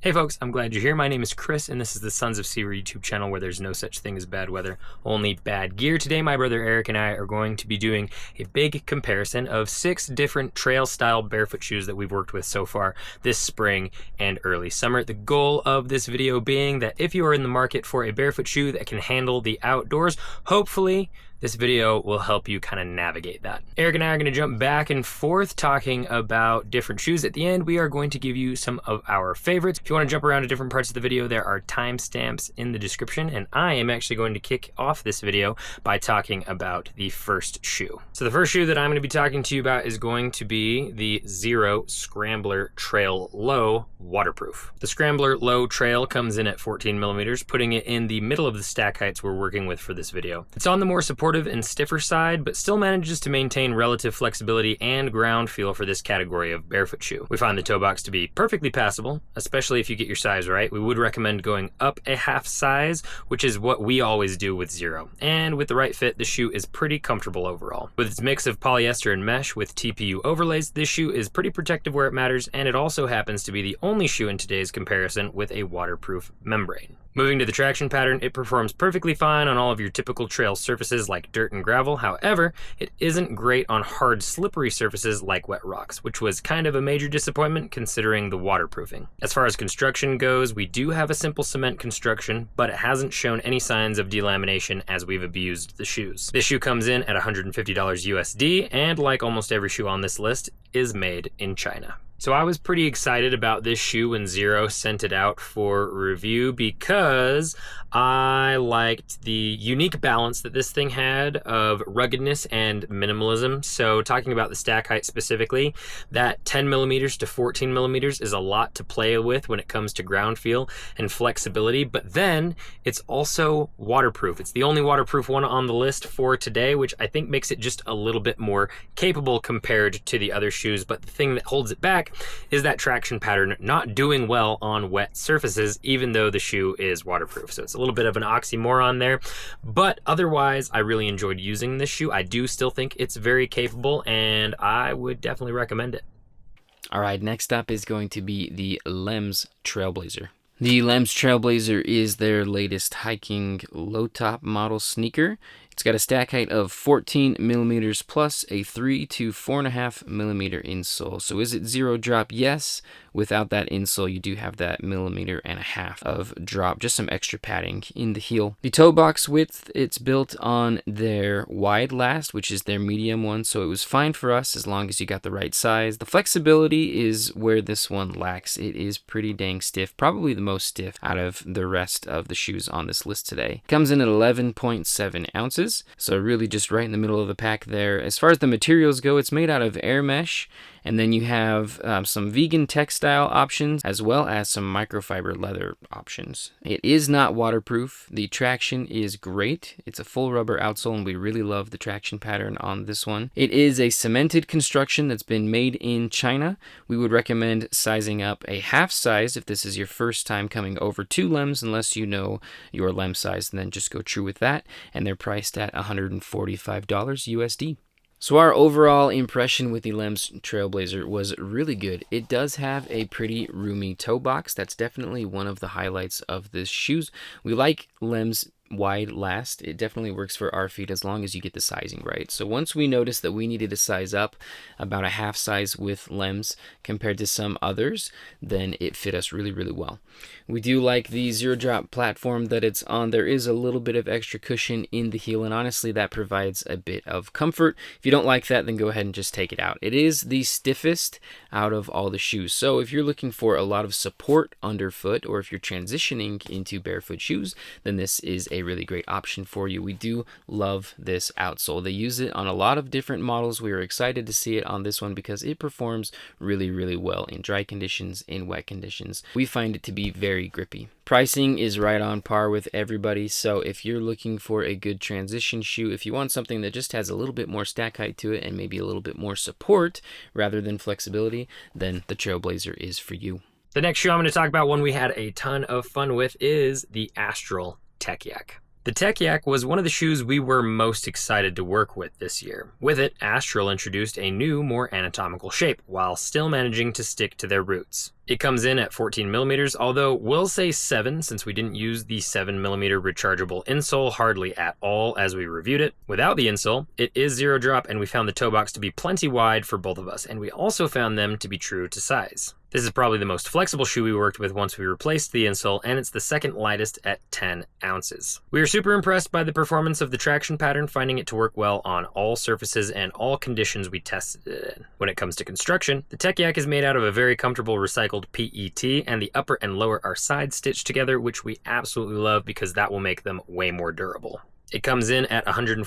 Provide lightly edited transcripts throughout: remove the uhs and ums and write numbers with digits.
Hey folks, I'm glad you're here. My name is Chris, and this is the Sons of Sever YouTube channel where there's no such thing as bad weather, only bad gear. Today, my brother Eric and I are going to be doing a big comparison of 6 different trail-style barefoot shoes that we've worked with so far this spring and early summer. The goal of this video being that if you are in the market for a barefoot shoe that can handle the outdoors, hopefully this video will help you kind of navigate that. Eric and I are going to jump back and forth talking about different shoes. At the end, we are going to give you some of our favorites. If you want to jump around to different parts of the video, there are timestamps in the description, and I am actually going to kick off this video by talking about the first shoe. So the first shoe that I'm going to be talking to you about is going to be the Xero Scrambler Trail Low Waterproof. The Scrambler Low Trail comes in at 14 millimeters, putting it in the middle of the stack heights we're working with for this video. It's on the more supportive and stiffer side, but still manages to maintain relative flexibility and ground feel for this category of barefoot shoe. We find the toe box to be perfectly passable, especially if you get your size right. We would recommend going up a half size, which is what we always do with Xero. And with the right fit, the shoe is pretty comfortable overall. With its mix of polyester and mesh with TPU overlays, this shoe is pretty protective where it matters, and it also happens to be the only shoe in today's comparison with a waterproof membrane. Moving to the traction pattern, it performs perfectly fine on all of your typical trail surfaces like dirt and gravel. However, it isn't great on hard, slippery surfaces like wet rocks, which was kind of a major disappointment considering the waterproofing. As far as construction goes, we do have a simple cement construction, but it hasn't shown any signs of delamination as we've abused the shoes. This shoe comes in at $150 USD, and like almost every shoe on this list, is made in China. So I was pretty excited about this shoe when Xero sent it out for review because I liked the unique balance that this thing had of ruggedness and minimalism. So talking about the stack height specifically, that 10 millimeters to 14 millimeters is a lot to play with when it comes to ground feel and flexibility, but then it's also waterproof. It's the only waterproof one on the list for today, which I think makes it just a little bit more capable compared to the other shoes. But the thing that holds it back is that traction pattern not doing well on wet surfaces, even though the shoe is waterproof. So it's a little bit of an oxymoron there, but otherwise I really enjoyed using this shoe. I do still think it's very capable, and I would definitely recommend it. All right, next up is going to be the Lems Trailblazer. The Lems Trailblazer is their latest hiking low-top model sneaker. It's got a stack height of 14 millimeters plus a 3 to 4.5 millimeter insole. So is it zero drop? Yes. Without that insole, you do have that 1.5 millimeters of drop, just some extra padding in the heel. The toe box width, it's built on their wide last, which is their medium one, so it was fine for us as long as you got the right size. The flexibility is where this one lacks. It is pretty dang stiff, probably the most stiff out of the rest of the shoes on this list today. Comes in at 11.7 ounces, so really just right in the middle of the pack there. As far as the materials go, it's made out of air mesh, and then you have some vegan textile options as well as some microfiber leather options. It is not waterproof. The traction is great. It's a full rubber outsole, and we really love the traction pattern on this one. It is a cemented construction that's been made in China. We would recommend sizing up a half size if this is your first time coming over to Lems, unless you know your Lems size, and then just go true with that. And they're priced at $145 USD. So our overall impression with the Lems Trailblazer was really good. It does have a pretty roomy toe box. That's definitely one of the highlights of this shoes. We like Lems wide last. It definitely works for our feet as long as you get the sizing right. So once we noticed that we needed to size up about a half size with Lems compared to some others, then it fit us really, really well. We do like the zero drop platform that it's on. There is a little bit of extra cushion in the heel, and honestly that provides a bit of comfort. If you don't like that, then go ahead and just take it out. It is the stiffest out of all the shoes. So if you're looking for a lot of support underfoot, or if you're transitioning into barefoot shoes, then this is a really great option for you. We do love this outsole. They use it on a lot of different models. We are excited to see it on this one because it performs really, really well in dry conditions, in wet conditions. We find it to be very grippy. Pricing is right on par with everybody, so if you're looking for a good transition shoe, if you want something that just has a little bit more stack height to it and maybe a little bit more support rather than flexibility, then the Trailblazer is for you. The next shoe I'm going to talk about, one we had a ton of fun with, is the Astral Techyak. The Techyak was one of the shoes we were most excited to work with this year. With it, Astral introduced a new, more anatomical shape, while still managing to stick to their roots. It comes in at 14mm, although we'll say 7 since we didn't use the 7mm rechargeable insole hardly at all as we reviewed it. Without the insole, it is zero drop, and we found the toe box to be plenty wide for both of us, and we also found them to be true to size. This is probably the most flexible shoe we worked with once we replaced the insole, and it's the second lightest at 10 ounces. We are super impressed by the performance of the traction pattern, finding it to work well on all surfaces and all conditions we tested it in. When it comes to construction, the Techyak is made out of a very comfortable recycled PET, and the upper and lower are side stitched together, which we absolutely love because that will make them way more durable. It comes in at $149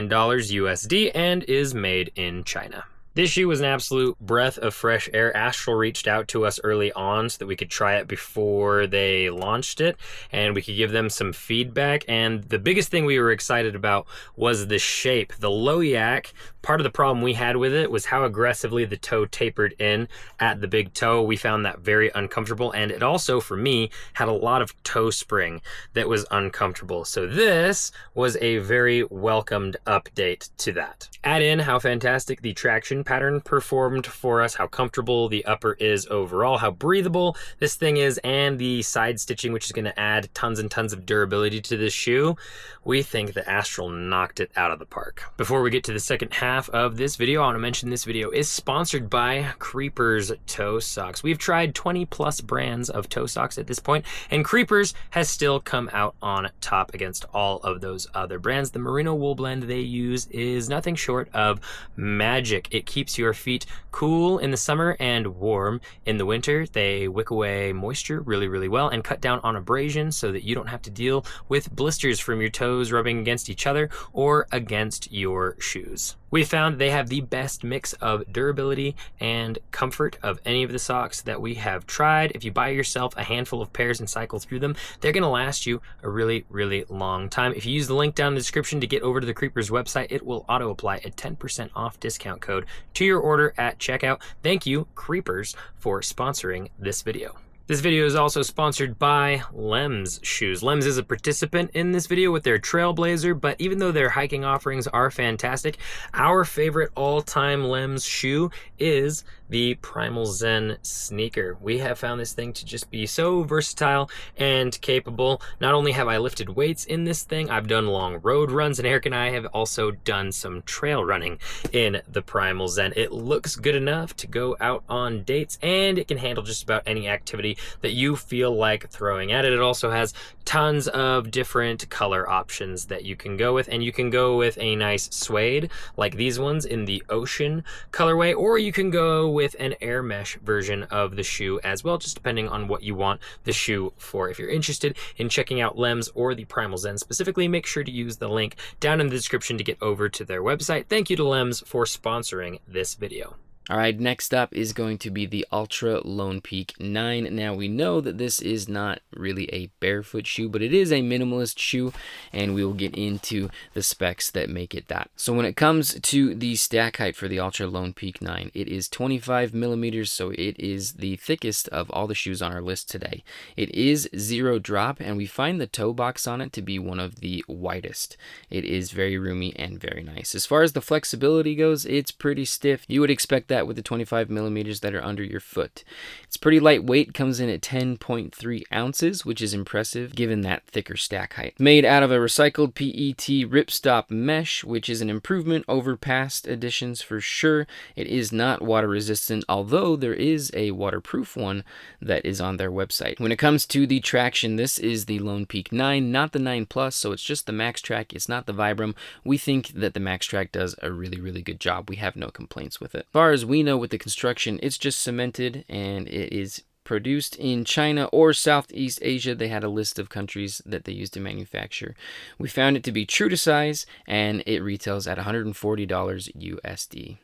USD and is made in China. This shoe was an absolute breath of fresh air. Astral reached out to us early on so that we could try it before they launched it, and we could give them some feedback. And the biggest thing we were excited about was the shape. The low yak, part of the problem we had with it was how aggressively the toe tapered in at the big toe. We found that very uncomfortable, and it also, for me, had a lot of toe spring that was uncomfortable. So this was a very welcomed update to that. Add in how fantastic the traction pattern performed for us, how comfortable the upper is overall, how breathable this thing is, and the side stitching, which is going to add tons and tons of durability to this shoe. We think that Astral knocked it out of the park. Before we get to the second half of this video, I want to mention this video is sponsored by Creepers toe socks. We've tried 20 plus brands of toe socks at this point, and Creepers has still come out on top against all of those other brands. The merino wool blend they use is nothing short of magic. It keeps your feet cool in the summer and warm in the winter. They wick away moisture really, really well and cut down on abrasion so that you don't have to deal with blisters from your toes rubbing against each other or against your shoes. We found they have the best mix of durability and comfort of any of the socks that we have tried. If you buy yourself a handful of pairs and cycle through them, they're going to last you a really, really long time. If you use the link down in the description to get over to the Creepers website, it will auto-apply a 10% off discount code to your order at checkout. Thank you, Creepers, for sponsoring this video. This video is also sponsored by Lems Shoes. Lems is a participant in this video with their Trailblazer, but even though their hiking offerings are fantastic, our favorite all-time Lems shoe is the Primal Zen sneaker. We have found this thing to just be so versatile and capable. Not only have I lifted weights in this thing, I've done long road runs, and Eric and I have also done some trail running in the Primal Zen. It looks good enough to go out on dates, and it can handle just about any activity that you feel like throwing at it. It also has tons of different color options that you can go with, and you can go with a nice suede like these ones in the ocean colorway, or you can go with an air mesh version of the shoe as well, just depending on what you want the shoe for. If you're interested in checking out Lems or the Primal Zen specifically, make sure to use the link down in the description to get over to their website. Thank you to Lems for sponsoring this video. All right, next up is going to be the Altra Lone Peak 9. Now, we know that this is not really a barefoot shoe, but it is a minimalist shoe, and we will get into the specs that make it that. So when it comes to the stack height for the Altra Lone Peak 9, it is 25mm, so it is the thickest of all the shoes on our list today. It is zero drop, and we find the toe box on it to be one of the widest. It is very roomy and very nice. As far as the flexibility goes, it's pretty stiff. You would expect that with the 25mm that are under your foot. It's pretty lightweight, comes in at 10.3 ounces, which is impressive given that thicker stack height. Made out of a recycled PET ripstop mesh, which is an improvement over past editions for sure. It is not water resistant, although there is a waterproof one that is on their website. When it comes to the traction, this is the Lone Peak 9, not the 9 Plus, so it's just the Max Track. It's not the Vibram. We think that the Max Track does a really, really good job. We have no complaints with it. As far as we know with the construction, it's just cemented, and it is produced in China or Southeast Asia. They had a list of countries that they used to manufacture. We found it to be true to size, and it retails at $140 USD.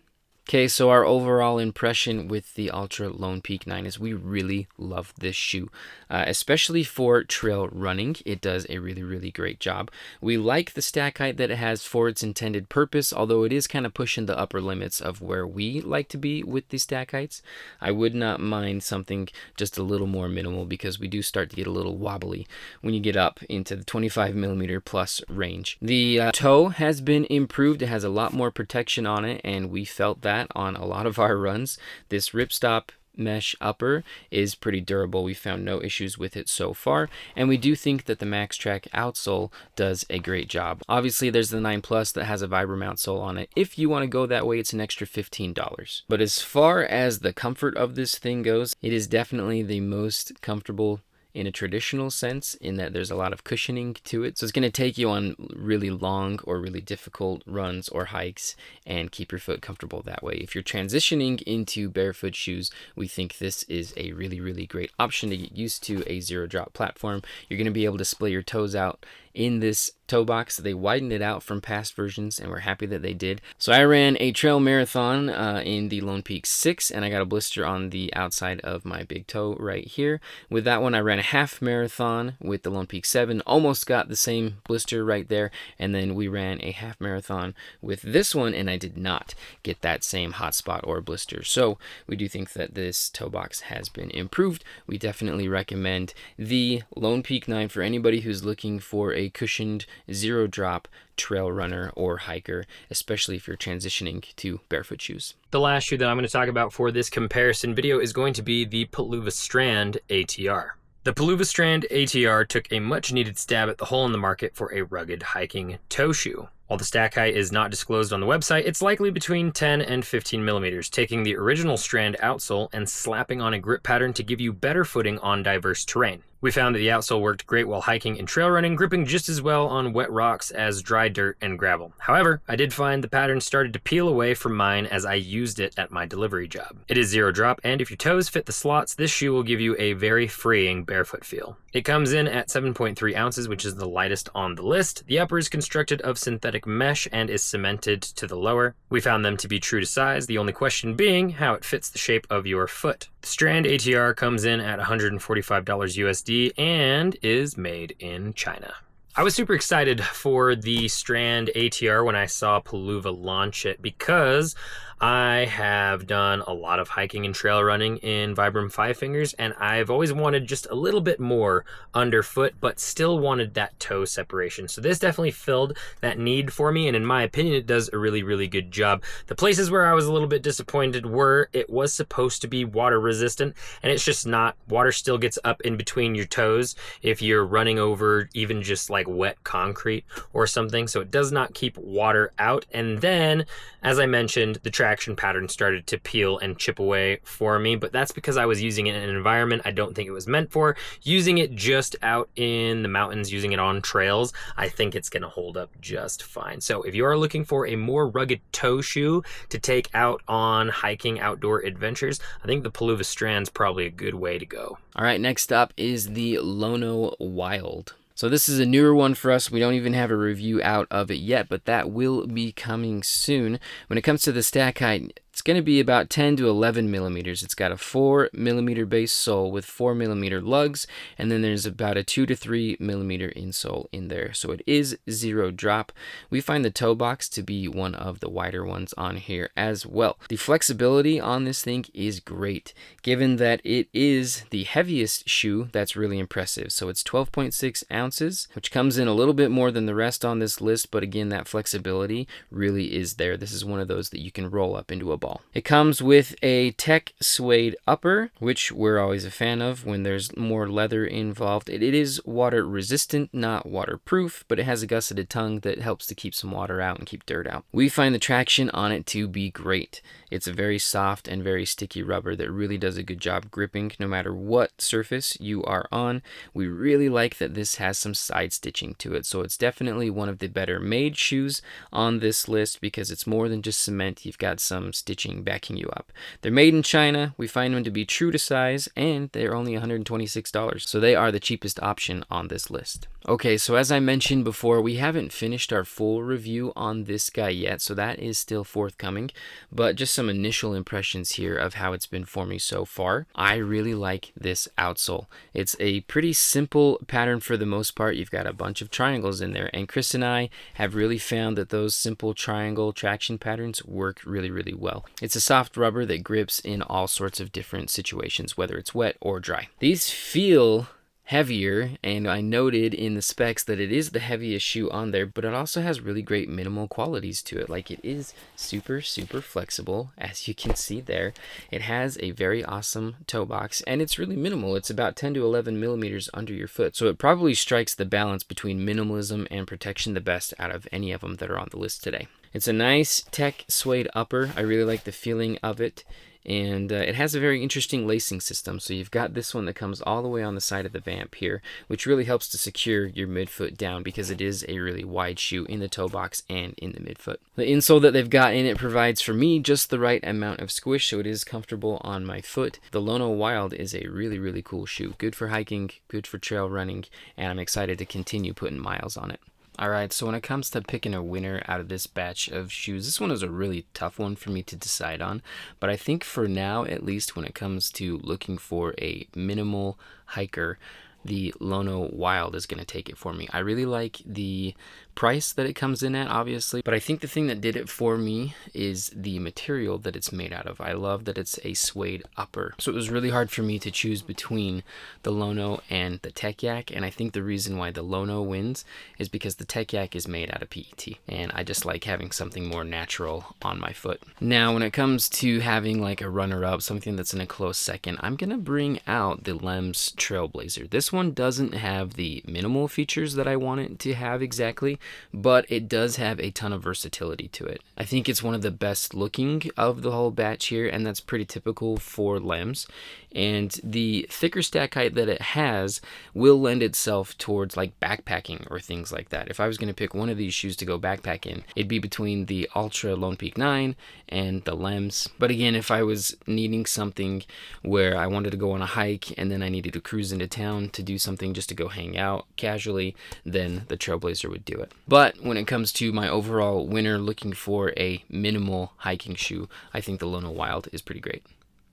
Okay, so our overall impression with the Altra Lone Peak 9 is we really love this shoe, especially for trail running. It does a really, really great job. We like the stack height that it has for its intended purpose, although it is kind of pushing the upper limits of where we like to be with the stack heights. I would not mind something just a little more minimal because we do start to get a little wobbly when you get up into the 25mm plus range. The toe has been improved. It has a lot more protection on it, and we felt that on a lot of our runs. This ripstop mesh upper is pretty durable. We found no issues with it so far, and we do think that the MaxTrack outsole does a great job. Obviously, there's the 9 Plus that has a Vibram outsole on it. If you want to go that way, it's an extra $15. But as far as the comfort of this thing goes, it is definitely the most comfortable in a traditional sense, in that there's a lot of cushioning to it. So it's going to take you on really long or really difficult runs or hikes and keep your foot comfortable that way. If you're transitioning into barefoot shoes, we think this is a really, really great option to get used to a zero drop platform. You're going to be able to splay your toes out in this toe box. They widened it out from past versions, and we're happy that they did. So I ran a trail marathon in the Lone Peak 6, and I got a blister on the outside of my big toe right here. With that one, I ran a half marathon with the Lone Peak 7, almost got the same blister right there, and then we ran a half marathon with this one, and I did not get that same hot spot or blister. So we do think that this toe box has been improved. We definitely recommend the Lone Peak 9 for anybody who's looking for a cushioned zero drop trail runner or hiker, especially if you're transitioning to barefoot shoes. The last shoe that I'm going to talk about for this comparison video is going to be the Peluva Strand ATR. The Peluva Strand ATR took a much needed stab at the hole in the market for a rugged hiking toe shoe. While the stack height is not disclosed on the website, it's likely between 10 and 15 millimeters, taking the original Strand outsole and slapping on a grip pattern to give you better footing on diverse terrain. We found that the outsole worked great while hiking and trail running, gripping just as well on wet rocks as dry dirt and gravel. However, I did find the pattern started to peel away from mine as I used it at my delivery job. It is zero drop, and if your toes fit the slots, this shoe will give you a very freeing barefoot feel. It comes in at 7.3 ounces, which is the lightest on the list. The upper is constructed of synthetic mesh and is cemented to the lower. We found them to be true to size, the only question being how it fits the shape of your foot. The Strand ATR comes in at $145 USD and is made in China. I was super excited for the Strand ATR when I saw Peluva launch it because I have done a lot of hiking and trail running in Vibram 5 fingers, and I've always wanted just a little bit more underfoot, but still wanted that toe separation. So this definitely filled that need for me, and in my opinion, it does a really, really good job. The places where I was a little bit disappointed were it was supposed to be water resistant, and it's just not. Water still gets up in between your toes if you're running over even just like wet concrete or something, so it does not keep water out. And then, as I mentioned, the traction pattern started to peel and chip away for me, but that's because I was using it in an environment I don't think it was meant for. Using it just out in the mountains, using it on trails, I think it's going to hold up just fine. So if you are looking for a more rugged toe shoe to take out on hiking outdoor adventures, I think the Peluva Strand's probably a good way to go. All right, next up is the Lono Wild. So this is a newer one for us. We don't even have a review out of it yet, but that will be coming soon. When it comes to the stack height, it's going to be about 10 to 11 millimeters. It's got a 4 millimeter base sole with 4 millimeter lugs, and then there's about a 2 to 3 millimeter insole in there. So it is zero drop. We find the toe box to be one of the wider ones on here as well. The flexibility on this thing is great. Given that it is the heaviest shoe, that's really impressive. So it's 12.6 ounces, which comes in a little bit more than the rest on this list, but again, that flexibility really is there. This is one of those that you can roll up into a ball. It comes with a tech suede upper, which we're always a fan of when there's more leather involved. It is water resistant, not waterproof, but it has a gusseted tongue that helps to keep some water out and keep dirt out. We find the traction on it to be great. It's a very soft and very sticky rubber that really does a good job gripping no matter what surface you are on. We really like that this has some side stitching to it, so it's definitely one of the better made shoes on this list because it's more than just cement. You've got some stitching stitching backing you up. They're made in China. We find them to be true to size, and they're only $126. So they are the cheapest option on this list. Okay, so as I mentioned before, we haven't finished our full review on this guy yet, so that is still forthcoming. But just some initial impressions here of how it's been for me so far. I really like this outsole. It's a pretty simple pattern for the most part. You've got a bunch of triangles in there, and Chris and I have really found that those simple triangle traction patterns work really, really well. It's a soft rubber that grips in all sorts of different situations, whether it's wet or dry. These feel heavier, and I noted in the specs that it is the heaviest shoe on there, but it also has really great minimal qualities to it. Like, it is super flexible, as you can see there. It has a very awesome toe box, and it's really minimal. It's about 10 to 11 millimeters under your foot, so it probably strikes the balance between minimalism and protection the best out of any of them that are on the list today. It's a nice tech suede upper. I really like the feeling of it. And it has a very interesting lacing system. So you've got this one that comes all the way on the side of the vamp here, which really helps to secure your midfoot down because it is a really wide shoe in the toe box and in the midfoot. The insole that they've got in it provides for me just the right amount of squish, so it is comfortable on my foot. The Lono Wild is a really cool shoe. Good for hiking, good for trail running, and I'm excited to continue putting miles on it. Alright, so when it comes to picking a winner out of this batch of shoes, this one is a really tough one for me to decide on. But I think for now, at least when it comes to looking for a minimal hiker, the Lono Wild is going to take it for me. I really like the price that it comes in at, obviously, but I think the thing that did it for me is the material that it's made out of. I love that it's a suede upper, so it was really hard for me to choose between the Lono and the Techyak, and I think the reason why the Lono wins is because the Techyak is made out of PET, and I just like having something more natural on my foot. Now, when it comes to having like a runner-up, something that's in a close second, I'm gonna bring out the Lems Trailblazer. This one doesn't have the minimal features that I want it to have exactly, but it does have a ton of versatility to it. I think it's one of the best looking of the whole batch here, and that's pretty typical for Lems. And the thicker stack height that it has will lend itself towards like backpacking or things like that. If I was going to pick one of these shoes to go backpack in, it'd be between the Altra Lone Peak 9 and the Lems. But again, if I was needing something where I wanted to go on a hike and then I needed to cruise into town to do something just to go hang out casually, then the Trailblazer would do it. But when it comes to my overall winner looking for a minimal hiking shoe, I think the Lono Wild is pretty great.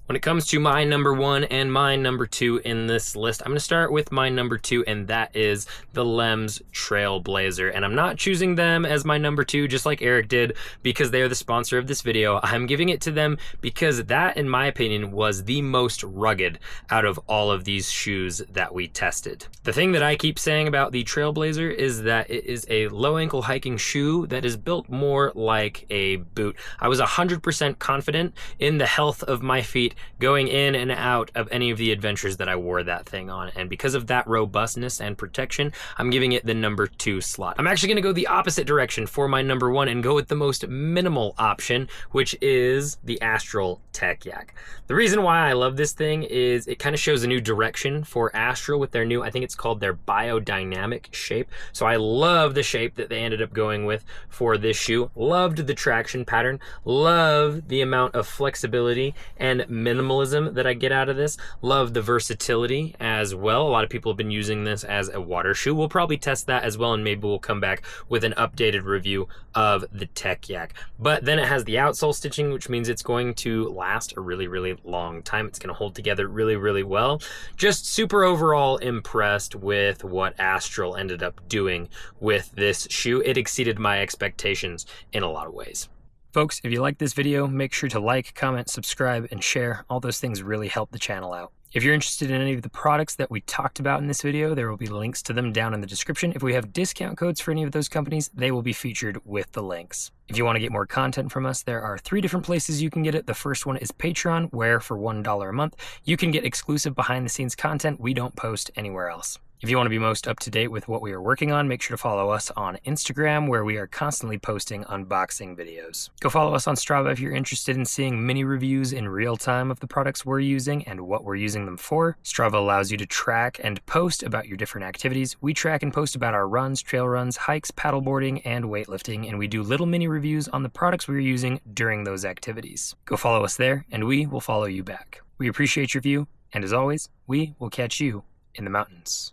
When it comes to my number one and my number two in this list, I'm going to start with my number two, and that is the Lems Trailblazer. And I'm not choosing them as my number two, just like Eric did, because they are the sponsor of this video. I'm giving it to them because that, in my opinion, was the most rugged out of all of these shoes that we tested. The thing that I keep saying about the Trailblazer is that it is a low ankle hiking shoe that is built more like a boot. I was 100% confident in the health of my feet going in and out of any of the adventures that I wore that thing on, and because of that robustness and protection, I'm giving it the number two slot. I'm actually going to go the opposite direction for my number one and go with the most minimal option, which is the Astral Techyak. The reason why I love this thing is it kind of shows a new direction for Astral with their new, I think it's called their biodynamic shape. So I love the shape that they ended up going with for this shoe. Loved the traction pattern, love the amount of flexibility and minimalism that I get out of this. Love the versatility as well. A lot of people have been using this as a water shoe. We'll probably test that as well, and maybe we'll come back with an updated review of the Techyak. But then it has the outsole stitching, which means it's going to last a really long time. It's going to hold together really well. Just super overall impressed with what Astral ended up doing with this shoe. It exceeded my expectations in a lot of ways. Folks, if you like this video, make sure to like, comment, subscribe, and share. All those things really help the channel out. If you're interested in any of the products that we talked about in this video, there will be links to them down in the description. If we have discount codes for any of those companies, they will be featured with the links. If you want to get more content from us, there are 3 different places you can get it. The first one is Patreon, where for $1 a month, you can get exclusive behind-the-scenes content we don't post anywhere else. If you want to be most up to date with what we are working on, make sure to follow us on Instagram, where we are constantly posting unboxing videos. Go follow us on Strava if you're interested in seeing mini reviews in real time of the products we're using and what we're using them for. Strava allows you to track and post about your different activities. We track and post about our runs, trail runs, hikes, paddleboarding, and weightlifting, and we do little mini reviews on the products we're using during those activities. Go follow us there, and we will follow you back. We appreciate your view, and as always, we will catch you in the mountains.